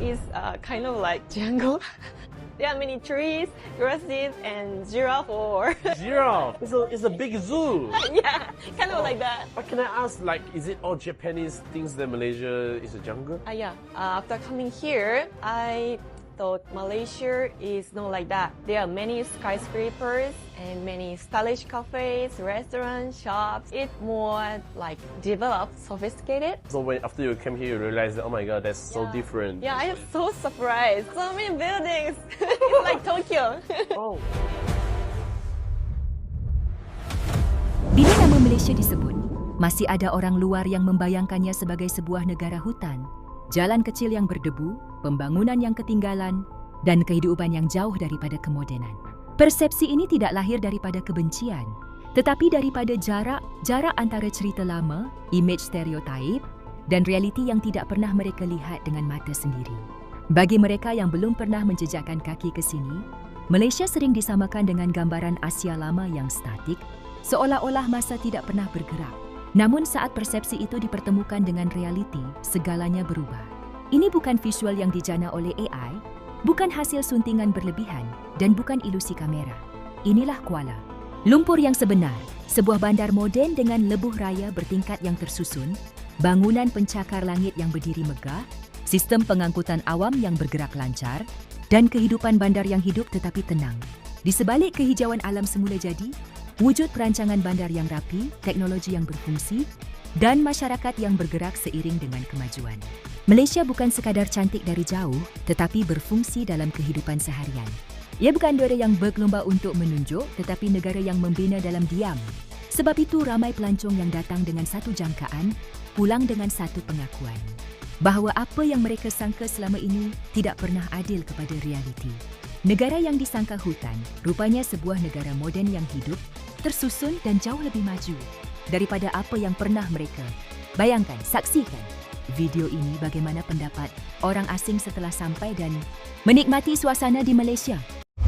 is kind of like jungle. There are many trees, grasses, and giraffe or... Giraffe? It's a big zoo. Yeah, kind of like that. But can I ask, like, is it all Japanese things that Malaysia is a jungle? Yeah, after coming here, I thought Malaysia is not like that. There are many skyscrapers and many stylish cafes, restaurants, shops. It's more like developed, sophisticated. So when after you came here, you realized that, oh my god, that's so different. Yeah, I am so surprised. So many buildings. It's like Tokyo. Oh. Bila nama Malaysia disebut, masih ada orang luar yang membayangkannya sebagai sebuah negara hutan, jalan kecil yang berdebu, pembangunan yang ketinggalan, dan kehidupan yang jauh daripada kemodenan. Persepsi ini tidak lahir daripada kebencian, tetapi daripada jarak antara cerita lama, imej stereotip, dan realiti yang tidak pernah mereka lihat dengan mata sendiri. Bagi mereka yang belum pernah menjejakkan kaki ke sini, Malaysia sering disamakan dengan gambaran Asia lama yang statik, seolah-olah masa tidak pernah bergerak. Namun saat persepsi itu dipertemukan dengan realiti, segalanya berubah. Ini bukan visual yang dijana oleh AI, bukan hasil suntingan berlebihan, dan bukan ilusi kamera. Inilah Kuala Lumpur yang sebenar, sebuah bandar moden dengan lebuh raya bertingkat yang tersusun, bangunan pencakar langit yang berdiri megah, sistem pengangkutan awam yang bergerak lancar, dan kehidupan bandar yang hidup tetapi tenang. Di sebalik kehijauan alam semula jadi, wujud perancangan bandar yang rapi, teknologi yang berfungsi, dan masyarakat yang bergerak seiring dengan kemajuan. Malaysia bukan sekadar cantik dari jauh, tetapi berfungsi dalam kehidupan seharian. Ia bukan negara yang berlomba untuk menunjuk, tetapi negara yang membina dalam diam. Sebab itu ramai pelancong yang datang dengan satu jangkaan, pulang dengan satu pengakuan. Bahawa apa yang mereka sangka selama ini tidak pernah adil kepada realiti. Negara yang disangka hutan, rupanya sebuah negara moden yang hidup, tersusun dan jauh lebih maju daripada apa yang pernah mereka bayangkan. Saksikan video ini bagaimana pendapat orang asing setelah sampai dan menikmati suasana di Malaysia.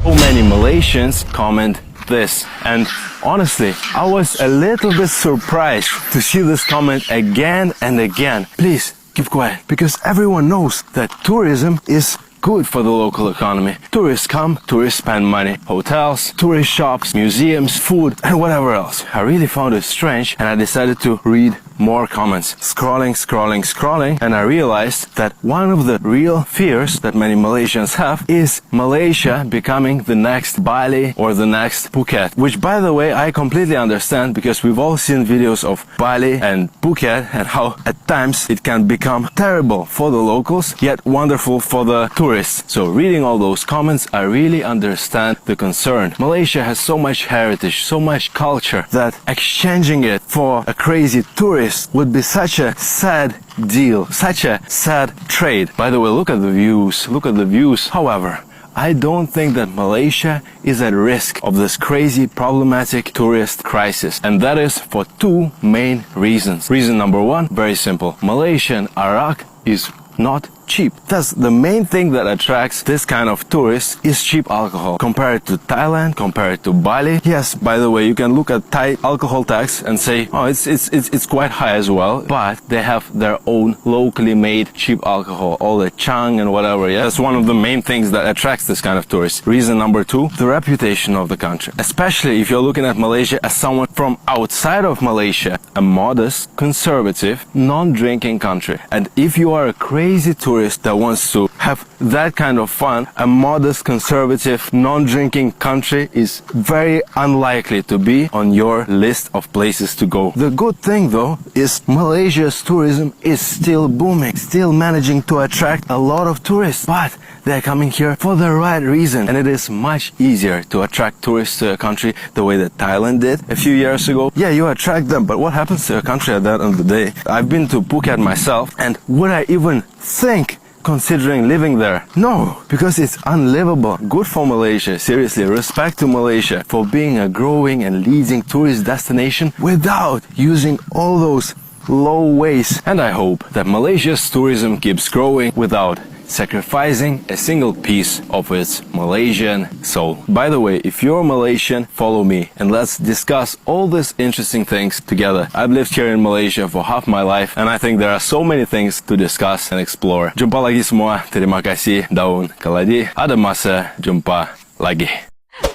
So many Malaysians comment this, and honestly, I was a little bit surprised to see this comment again and again. Please keep quiet, because everyone knows that tourism is good for the local economy. Tourists come, tourists spend money. Hotels, tourist shops, museums, food, and whatever else. I really found it strange, and I decided to read more comments. Scrolling, and I realized that one of the real fears that many Malaysians have is Malaysia becoming the next Bali or the next Phuket. Which, by the way, I completely understand, because we've all seen videos of Bali and Phuket and how at times it can become terrible for the locals, yet wonderful for the tourists. So reading all those comments, I really understand the concern. Malaysia has so much heritage, so much culture, that exchanging it for a crazy tourist would be such a sad deal, such a sad trade. By the way, look at the views. However, I don't think that Malaysia is at risk of this crazy, problematic tourist crisis. And that is for two main reasons. Reason number one, very simple. Malaysian arak is not cheap. That's the main thing that attracts this kind of tourists is cheap alcohol. Compared to Thailand, compared to Bali. Yes, by the way, you can look at Thai alcohol tax and say, oh, it's quite high as well. But they have their own locally made cheap alcohol, all the chang and whatever. Yeah, that's one of the main things that attracts this kind of tourists. Reason number two, the reputation of the country. Especially if you're looking at Malaysia as someone from outside of Malaysia, a modest, conservative, non-drinking country. And if you are a crazy tourist that wants to have that kind of fun, a modest, conservative, non-drinking country is very unlikely to be on your list of places to go. The good thing though is Malaysia's tourism is still booming, still managing to attract a lot of tourists, but they're coming here for the right reason, and it is much easier to attract tourists to a country the way that Thailand did a few years ago. Yeah, you attract them, but what happens to a country at that end of the day? I've been to Phuket myself, and would I even think considering living there? No, because it's unlivable. Good for Malaysia, seriously, respect to Malaysia for being a growing and leading tourist destination without using all those low ways. And I hope that Malaysia's tourism keeps growing without sacrificing a single piece of its Malaysian soul. By the way, if you're Malaysian, follow me and let's discuss all these interesting things together. I've lived here in Malaysia for half my life and I think there are so many things to discuss and explore. Jumpa lagi semua. Terima kasih daun. Kalau ada masa, jumpa lagi.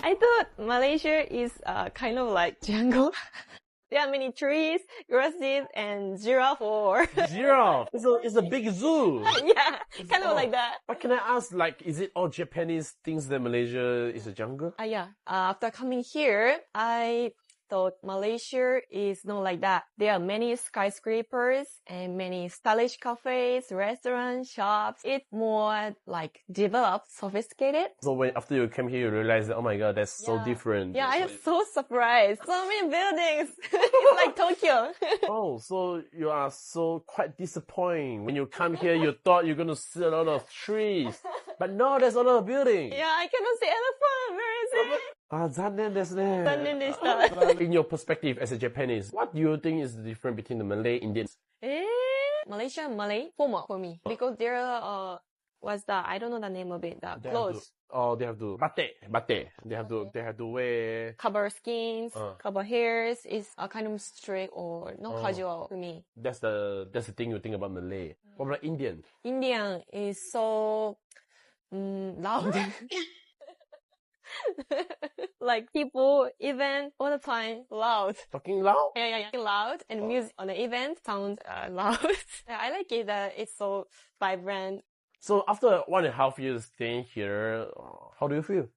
I thought Malaysia is kind of like jungle. There are many trees, grasses, and giraffe or... Giraffe. It's a big zoo. yeah, kind of like that. But can I ask, like, is it all Japanese things that Malaysia is a jungle? Yeah. After coming here, I thought Malaysia is not like that. There are many skyscrapers and many stylish cafes, restaurants, shops. It's more like developed, sophisticated. So after you came here, you realized that, oh my god, that's so different. Yeah, I am so surprised. So many buildings. It's like Tokyo. Oh, so you are so quite disappointed. When you come here, you thought you're going to see a lot of trees. But no, there's a lot of buildings. Yeah, I cannot see elephant. Where is it? 残念ですね。残念でした。In your perspective as a Japanese, what do you think is the difference between the Malay Indians? Malaysia, Malay, formal for me. Because there what's that? I don't know the name of it. The clothes. They have to batik. They have to wear cover skins, cover hairs. Is kind of strict or not casual for me. That's the thing you think about Malay. What about Indian? Indian is so loud. Like people even all the time loud. Talking loud? Yeah. Loud and music on the event sounds loud. I like it that it's so vibrant. So after 1.5 years staying here, how do you feel?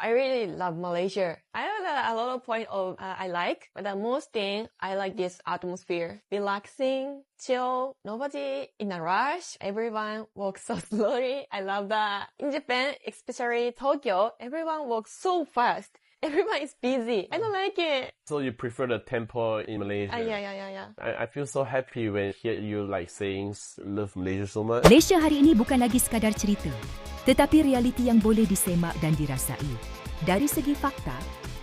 I really love Malaysia. I have a lot of point of I like, but the most thing I like this atmosphere. Relaxing, chill, nobody in a rush. Everyone walks so slowly. I love that. In Japan, especially Tokyo, everyone walks so fast. Everyone is busy. I don't like it. So you prefer the tempo in Malaysia? Yeah. I feel so happy when hear you like saying love Malaysia so much. Malaysia hari ini bukan lagi sekadar cerita, tetapi realiti yang boleh disemak dan dirasai. Dari segi fakta,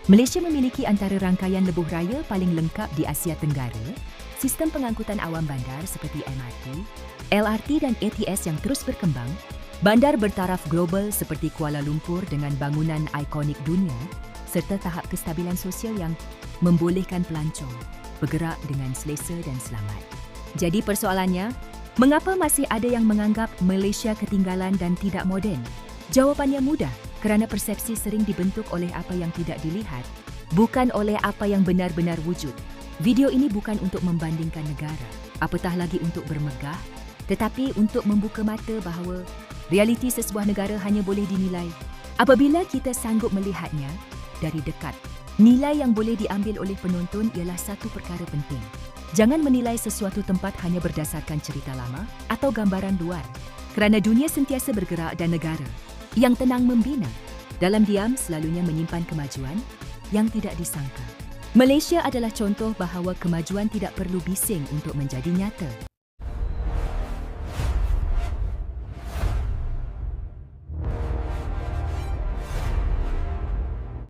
Malaysia memiliki antara rangkaian lebuh raya paling lengkap di Asia Tenggara, sistem pengangkutan awam bandar seperti MRT, LRT dan ATS yang terus berkembang, bandar bertaraf global seperti Kuala Lumpur dengan bangunan ikonik dunia, serta tahap kestabilan sosial yang membolehkan pelancong bergerak dengan selesa dan selamat. Jadi persoalannya, mengapa masih ada yang menganggap Malaysia ketinggalan dan tidak moden? Jawapannya mudah, kerana persepsi sering dibentuk oleh apa yang tidak dilihat, bukan oleh apa yang benar-benar wujud. Video ini bukan untuk membandingkan negara, apatah lagi untuk bermegah, tetapi untuk membuka mata bahawa realiti sesebuah negara hanya boleh dinilai apabila kita sanggup melihatnya dari dekat. Nilai yang boleh diambil oleh penonton ialah satu perkara penting. Jangan menilai sesuatu tempat hanya berdasarkan cerita lama atau gambaran luar. Kerana dunia sentiasa bergerak dan negara yang tenang membina, dalam diam selalunya menyimpan kemajuan yang tidak disangka. Malaysia adalah contoh bahawa kemajuan tidak perlu bising untuk menjadi nyata.